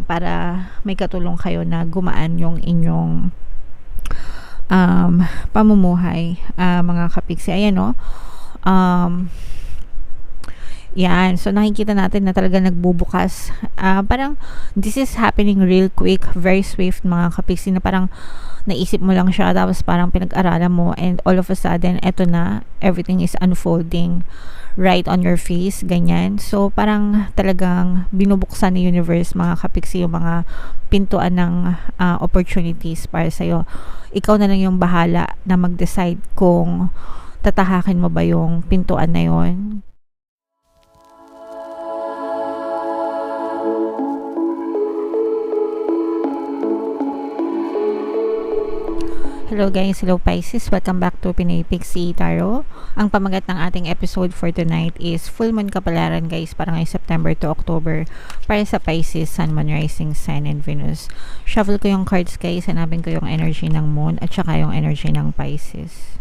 para may katulong kayo na gumaan yung inyong pamumuhay, mga kapiksi. Ayan, no? Yan. So, nakikita natin na talaga nagbubukas. Parang, this is happening real quick, very swift, mga kapiksi, na parang naisip mo lang siya, tapos parang pinag-aralan mo, and all of a sudden, eto na, everything is unfolding right on your face, ganyan. So, parang talagang binubuksan ni universe, mga kapiksi, yung mga pintuan ng opportunities para sa'yo. Ikaw na lang yung bahala na mag-decide kung tatahakin mo ba yung pintuan na yon. Hello guys, hello Pisces, welcome back to Pinoy Pixie Tarot. Ang pamagat ng ating episode for tonight is Full Moon Kapalaran guys, para ngayong September to October, para sa Pisces, Sun, Moon, Rising, Sign, and Venus. Shuffle ko yung cards guys, hanapin ko yung energy ng Moon at saka yung energy ng Pisces.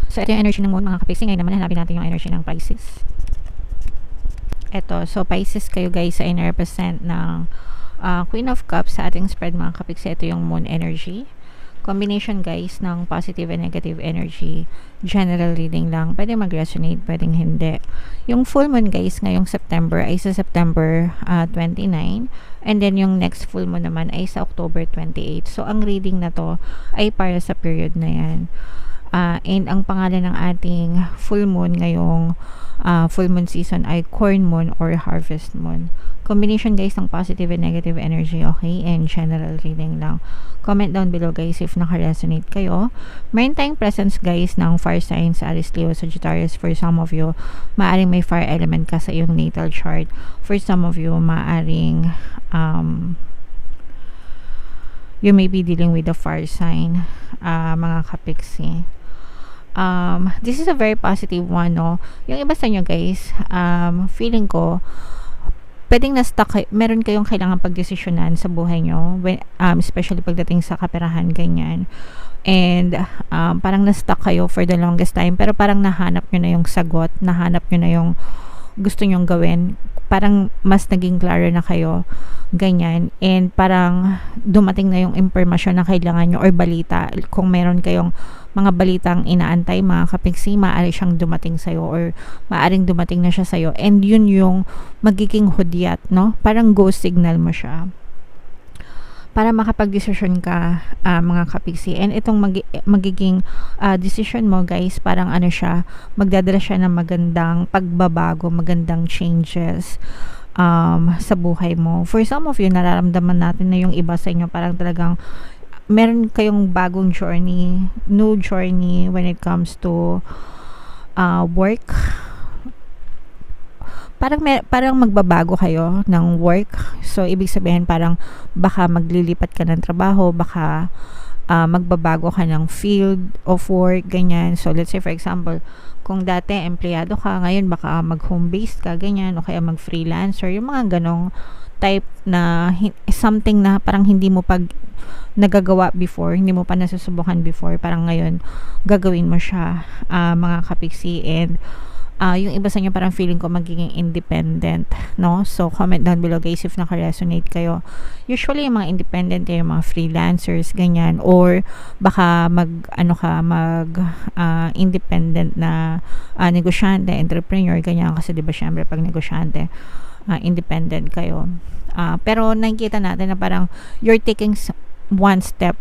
So ito yung energy ng Moon mga kapixie. Ngayon naman hanapin natin yung energy ng Pisces. Eto, so Pisces kayo guys ay na-represent ng Queen of Cups sa ating spread mga kapixie. Ito yung Moon energy. Combination guys ng positive and negative energy. General reading lang. Pwede mag-resonate, pwedeng hindi. Yung full moon guys ngayong September ay sa September 29. And then yung next full moon naman ay sa October 28. So ang reading na to ay para sa period na yan. And ang pangalan ng ating full moon ngayong full moon season ay corn moon or harvest moon. Combination guys ng positive and negative energy, okay? And general reading lang. Comment down below guys if naka-resonate kayo. Meron tayong presence guys ng fire signs, Aries, Leo, Sagittarius. For some of you, maaring may fire element ka sa iyong natal chart. For some of you, maaring you may be dealing with a fire sign, mga kapiksi. This is a very positive one, no? Yung iba sa inyo guys, feeling ko pwedeng na-stuck meron kayong kailangan pagdesisyonan sa buhay nyo, when, especially pagdating sa kaperahan, ganyan. And parang na-stuck kayo for the longest time, pero parang nahanap nyo na yung sagot, nahanap nyo na yung gusto nyong gawin, parang mas naging klaro na kayo, ganyan. And parang dumating na yung impormasyon na kailangan nyo or balita. Kung meron kayong mga balitang inaantay mga kapiksi, maaari siyang dumating sa'yo or maaring dumating na siya sa'yo, and yun yung magiging hudyat, no? Parang go signal mo siya para makapag-desisyon ka, mga kapiksi. And itong magiging decision mo guys, parang ano siya, magdadala siya ng magandang pagbabago, magandang changes sa buhay mo. For some of you, nararamdaman natin na yung iba sa inyo parang talagang meron kayong bagong journey, new journey when it comes to work. Parang magbabago kayo ng work. So, ibig sabihin parang baka maglilipat ka ng trabaho, baka magbabago ka ng field of work, ganyan. So, let's say for example, kung dati empleyado ka, ngayon baka mag-home-based ka, ganyan, o kaya mag-freelancer, yung mga ganong type na something na parang hindi mo nagagawa before, hindi mo pa nasusubukan before, parang ngayon gagawin mo siya, mga kapiksi. And yung iba sa inyo parang feeling ko magiging independent, no? So comment down below guys if naka-resonate kayo. Usually yung mga independent kayo, mga freelancers, ganyan, or baka independent na negosyante, entrepreneur, ganyan, kasi diba syempre pag negosyante, independent kayo. Pero nakikita natin na parang you're taking one step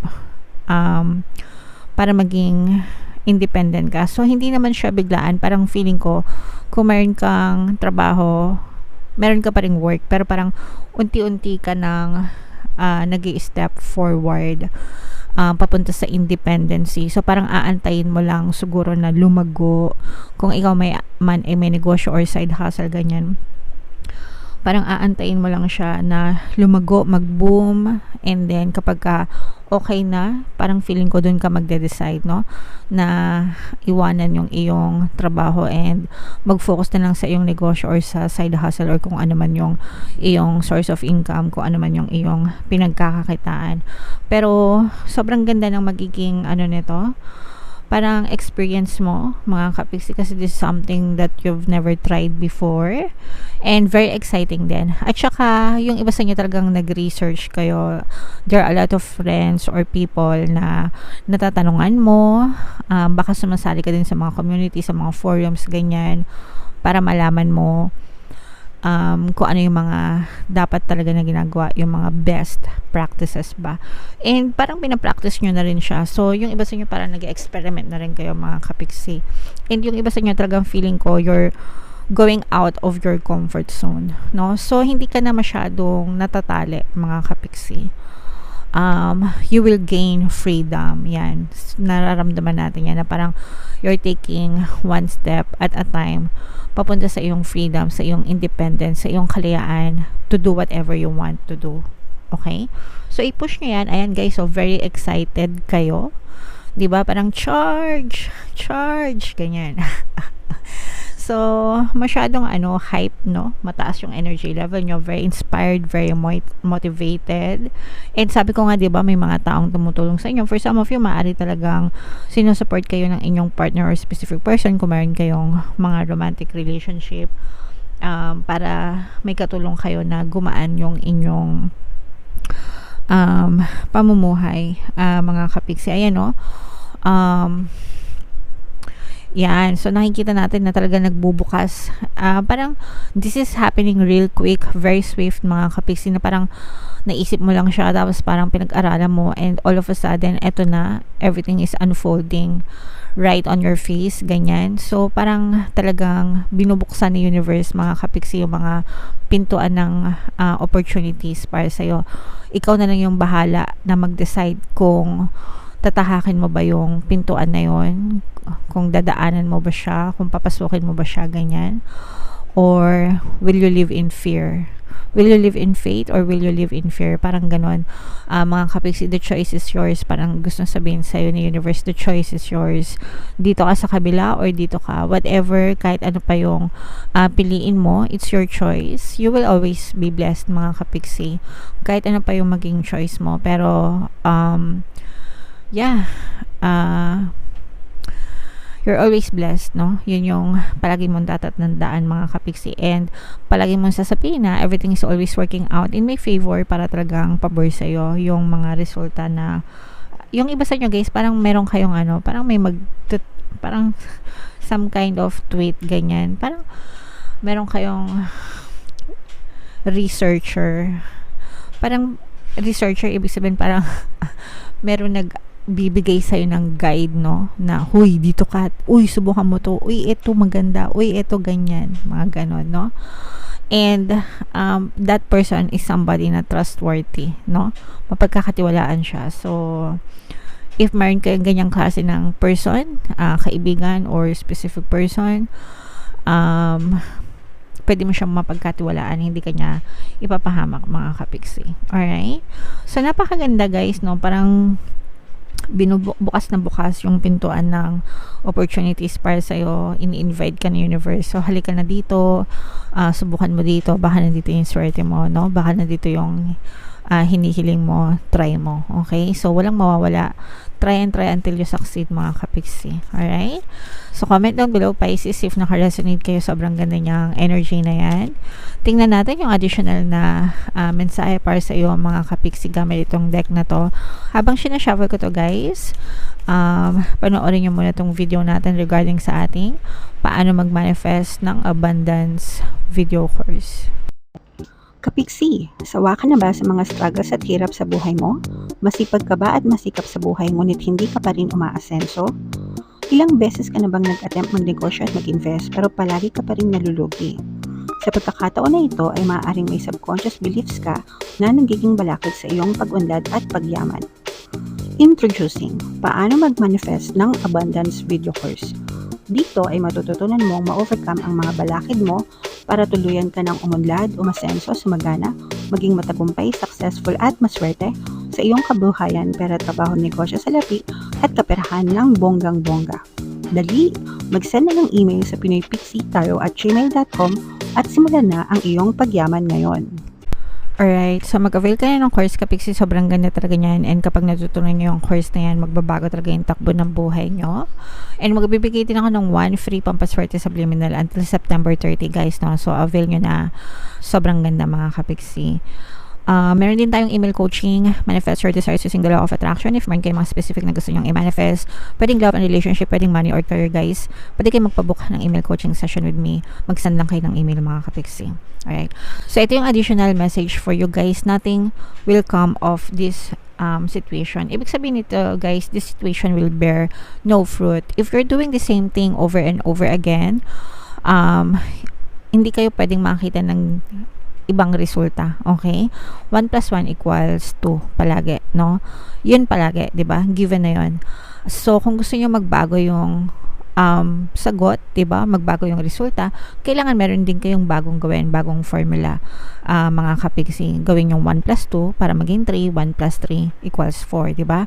para maging independent ka. So, hindi naman siya biglaan. Parang feeling ko, kung meron kang trabaho, meron ka pa ring work, pero parang unti-unti ka nang nag-i-step forward papunta sa independency. So, parang aantayin mo lang siguro na lumago. Kung ikaw may negosyo or side hustle, ganyan, parang aantayin mo lang siya na lumago, mag-boom, and then kapag okay na, parang feeling ko dun ka magde-decide, no, na iwanan yung iyong trabaho and mag-focus na lang sa iyong negosyo or sa side hustle or kung ano man yung iyong source of income, kung ano man yung iyong pinagkakakitaan. Pero sobrang ganda ng magiging nito, parang experience mo, mga kapiksi, kasi this is something that you've never tried before. And very exciting din. At saka, yung iba sa inyo talagang nag-research kayo. There are a lot of friends or people na natatanungan mo. Baka sumasali ka din sa mga community, sa mga forums, ganyan, para malaman mo kung ano yung mga dapat talaga na ginagawa, yung mga best practices ba. And parang pinapractice nyo na rin siya. So, yung iba sa inyo parang nag-experiment na rin kayo, mga kapiksi. And yung iba sa inyo talagang feeling ko, you're going out of your comfort zone, no? So, hindi ka na masyadong natatali, mga kapiksi. You will gain freedom. Yan. Nararamdaman natin yan na parang you're taking one step at a time papunta sa iyong freedom, sa iyong independence, sa iyong kalayaan to do whatever you want to do. Okay? So, i-push nyo yan. Ayan, guys. So, very excited kayo. Diba? Parang charge! Charge! Ganyan. So, masyadong hype, no? Mataas yung energy level nyo. Very inspired, very motivated. And sabi ko nga, diba, may mga taong tumutulong sa inyo. For some of you, maaari talagang sinusupport kayo ng inyong partner or specific person kung meron kayong mga romantic relationship, para may katulong kayo na gumaan yung inyong pamumuhay, mga kapiksi. Ayan, no? Yan. So, nakikita natin na talaga nagbubukas. Parang, this is happening real quick, very swift, mga kapiksi, na parang naisip mo lang siya, tapos parang pinag-aralan mo, and all of a sudden, eto na, everything is unfolding right on your face, ganyan. So, parang talagang binubuksan ni universe, mga kapiksi, yung mga pintuan ng opportunities para sa'yo. Ikaw na lang yung bahala na mag-decide kung tatahakin mo ba yung pintuan na yon, kung dadaanan mo ba siya, kung papasukin mo ba siya, ganyan, or will you live in fear? Will you live in faith or will you live in fear? Parang ganon, mga kapiksi. The choice is yours. Parang gusto sabihin sa'yo ni universe, the choice is yours. Dito ka sa kabila or dito ka, whatever, kahit ano pa yung piliin mo, it's your choice. You will always be blessed, mga kapiksi, kahit ano pa yung maging choice mo. Pero you're always blessed, no? Yun yung palagi mong tatatandaan, mga kapiksi. And palagi mong sasabihin na everything is always working out in my favor, para talagang pabor sa'yo yung mga resulta na, yung iba sa inyo, guys, parang meron kayong parang may parang some kind of tweet, ganyan. Parang meron kayong researcher. Parang researcher, ibig sabihin parang meron bibigay sa'yo ng guide, no? Na, huy, dito ka. Uy, subukan mo to. Uy, eto maganda. Uy, eto ganyan. Mga ganon, no? And, that person is somebody na trustworthy, no? Mapagkakatiwalaan siya. So, if mayroon kayong ganyang klase ng person, kaibigan or specific person, pwede mo siyang mapagkatiwalaan, hindi kanya ipapahamak, mga kapiksi. Alright? So, napakaganda, guys, no? Parang bukas na bukas yung pintuan ng opportunities para sa'yo. Ini-invite ka ng universe. So, halika na dito, subukan mo dito, baka na dito yung swerte mo, no? Baka na dito yung hinihiling mo, try mo. Okay? So, walang mawawala. Try and try until you succeed, mga kapiksi. Alright? So, comment down below, Pisces, if naka-resonate kayo. Sobrang ganda niyang energy na yan. Tingnan natin yung additional na mensahe para sa iyo, mga kapiksi, gamit itong deck na to. Habang sinashuffle ko to, guys, panoorin nyo muna itong video natin regarding sa ating paano mag-manifest ng abundance video course. Kapiksi, sawa ka na ba sa mga struggles at hirap sa buhay mo? Masipag ka ba at masikap sa buhay ngunit hindi ka pa rin umaasenso? Ilang beses ka na bang nag-attempt magnegosyo at mag-invest pero palagi ka pa rin nalulugi? Sa pagkakataon na ito ay maaaring may subconscious beliefs ka na nagiging balakid sa iyong pag-unlad at pagyaman. Introducing, paano mag-manifest ng abundance video course. Dito ay matututunan mong ma-overcome ang mga balakid mo para tuluyan ka ng umunlad, umasenso, sumagana, maging matagumpay, successful at maswerte sa iyong kabuhayan, pera, trabaho, negosyo, salapi at kaperahan ng bonggang-bongga. Dali, mag-send na ng email sa pinoypixitarot@gmail.com at simulan na ang iyong pagyaman ngayon. Alright, so mag-avail ka na ng course Kapiksi, sobrang ganda talaga niyan, and kapag natutunan nyo yung course na yan, magbabago talaga yung takbo ng buhay nyo. And magbibigay din ako ng 1 free pampaswerte subliminal until September 30 guys, no? So avail nyo na, sobrang ganda mga Kapiksi. Meron din tayong email coaching, manifest your desires using the law of attraction. If meron kayong mga specific na gusto nyong i-manifest, pwedeng love and relationship, pwedeng money or career guys, pwede kayong magpabook ng email coaching session with me. Mag-send lang kayo ng email mga Kapiksi. Alright, so ito yung additional message for you guys. Nothing will come of this situation. Ibig sabihin nito guys, this situation will bear no fruit if you're doing the same thing over and over again. Hindi kayo pwedeng makita ng ibang resulta, okay? 1 plus 1 equals 2 palagi, no? Yun palagi, di ba? Given na yun. So, kung gusto niyo magbago yung sagot, di ba? Magbago yung resulta, kailangan meron din kayong bagong gawin, bagong formula, mga Kapiksi. Gawin yung 1 plus 2 para maging 3, 1 plus 3 equals 4, di ba?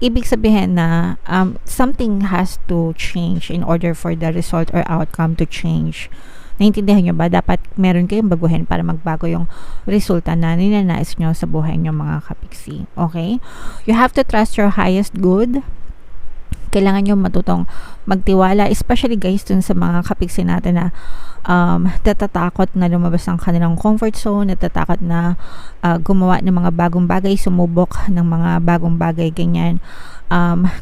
Ibig sabihin na something has to change in order for the result or outcome to change. Naintindihan nyo ba? Dapat meron kayong baguhin para magbago yung resulta na ninanais nyo sa buhay nyo mga Kapiksi. Okay? You have to trust your highest good. Kailangan nyo matutong magtiwala, especially guys dun sa mga Kapiksi natin na natatakot na lumabas ng kanilang comfort zone, natatakot na gumawa ng mga bagong bagay, sumubok ng mga bagong bagay, ganyan.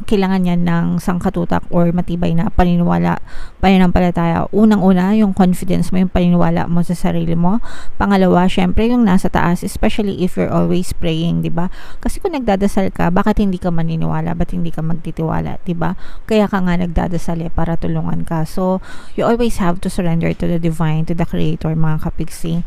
Kailangan yan ng sangkatutak or matibay na pananampalataya. Unang-una, yung confidence mo, yung paniniwala mo sa sarili mo. Pangalawa, syempre, yung nasa taas, especially if you're always praying, di ba? Kasi kung nagdadasal ka, bakit hindi ka maniniwala? Bakit hindi ka magtitiwala, di ba? Kaya ka nga nagdadasal para tulungan ka. So, you always have to surrender to the divine, to the creator, mga Kapiksi,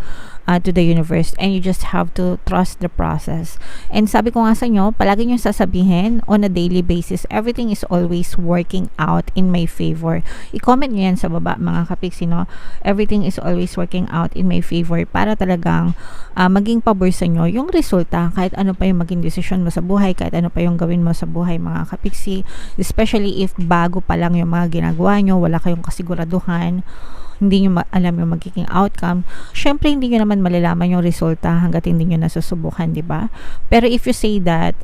to the universe, and you just have to trust the process. And sabi ko nga sa inyo, palagi nyo sasabihin on a daily basis, everything is always working out in my favor. I-comment nyo yan sa baba mga Kapiksi, no? Everything is always working out in my favor para talagang maging pabor sa nyo yung resulta, kahit ano pa yung maging desisyon mo sa buhay, kahit ano pa yung gawin mo sa buhay mga Kapiksi, especially if bago pa lang yung mga ginagawa nyo, wala kayong kasiguraduhan, hindi nyo alam yung magiging outcome, syempre hindi nyo naman malalaman yung resulta hanggat hindi nyo nasusubukan, di ba? Pero if you say that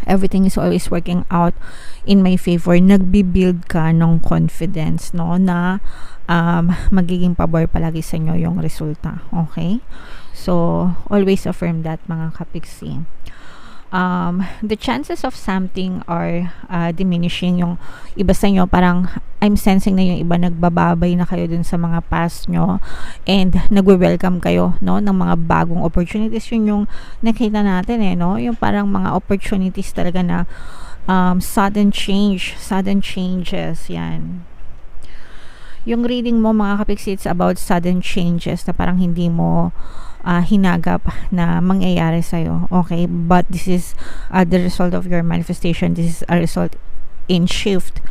everything is always working out in my favor, nagbi-build ka ng confidence, no, na magiging pabor palagi sa inyo yung resulta, okay? So always affirm that mga Kapiksi. The chances of something are diminishing. Yung iba sa inyo, parang I'm sensing na yung iba nagbababay na kayo dun sa mga past nyo and nagwe-welcome kayo, no, ng mga bagong opportunities. Yun yung nakita natin no, yung parang mga opportunities talaga na sudden changes, yan. Yung reading mo mga Kapiksi, it's about sudden changes na parang hindi mo hinagap na mangyayari sa'yo, okay? But this is the result of your manifestation. This is a result in shift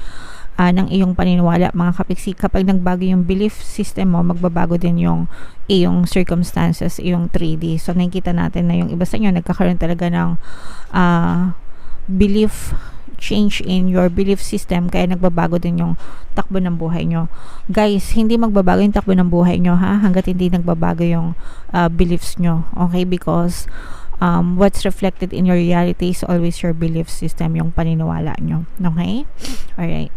ng iyong paniniwala mga Kapiksi. Kapag nagbago yung belief system mo, magbabago din yung iyong circumstances, iyong 3D. So nakikita natin na yung iba sa inyo nagkakaroon talaga ng belief change in your belief system, kaya nagbabago din yung takbo ng buhay nyo. Guys, hindi magbabago yung takbo ng buhay nyo hanggat hindi nagbabago yung beliefs nyo, okay? Because what's reflected in your reality is always your belief system, yung paniniwala nyo, okay? Alright.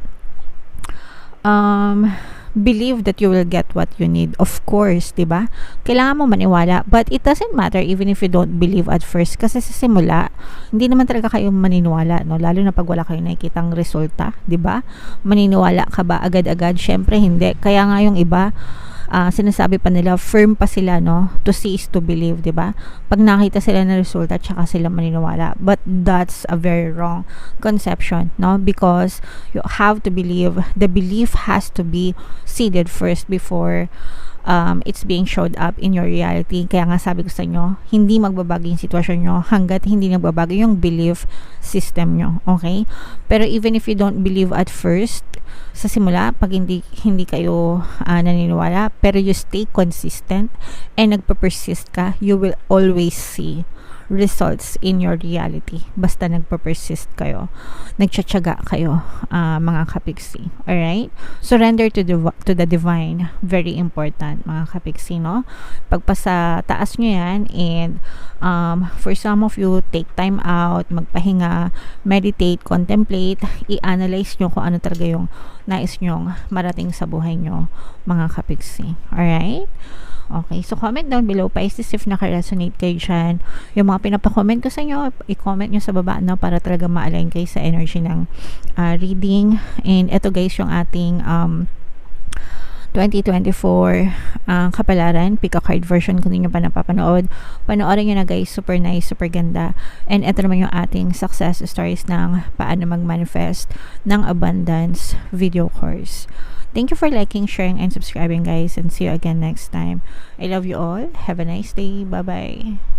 Believe that you will get what you need. Of course, diba? Kailangan mo maniwala, but it doesn't matter even if you don't believe at first, kasi sa simula, hindi naman talaga kayo maniniwala, no? Lalo na pag wala kayo nakikitang resulta, diba? Maniniwala ka ba agad-agad? Syempre hindi. Kaya nga yung iba, sinasabi pa nila, firm pa sila, no? To see is to believe, diba? Pag nakita sila ng resulta, tsaka sila maniniwala. But that's a very wrong conception, no? Because you have to believe, the belief has to be seeded first before it's being showed up in your reality. Kaya nga sabi ko sa inyo, hindi magbabago yung sitwasyon nyo hanggat hindi nagbabago yung belief system nyo, okay? Pero even if you don't believe at first, sa simula, pag hindi kayo naniniwala, pero you stay consistent and nagpa-persist ka, you will always see results in your reality. Basta nagpo-persist kayo, nagtsatsaga kayo, mga kapiksi. Alright? Surrender to the divine. Very important, mga kapiksi, no? Pagpasa taas nyo yan, and for some of you, take time out, magpahinga, meditate, contemplate, i-analyze nyo kung ano talaga yung nais nyong marating sa buhay nyo, mga kapiksi. Alright? Okay, so comment down below, Pisces, if naka-resonate kayo dyan. Yung mga pinapa-comment ko sa inyo, i-comment nyo sa baba, no, para talaga ma-align kayo sa energy ng reading. And ito guys, yung ating 2024 kapalaran, pick a card version kung hindi nyo pa napapanood. Panoorin nyo na guys, super nice, super ganda. And ito naman yung ating success stories ng paano mag-manifest ng abundance video course. Thank you for liking, sharing, and subscribing guys, and see you again next time. I love you all. Have a nice day. Bye-bye.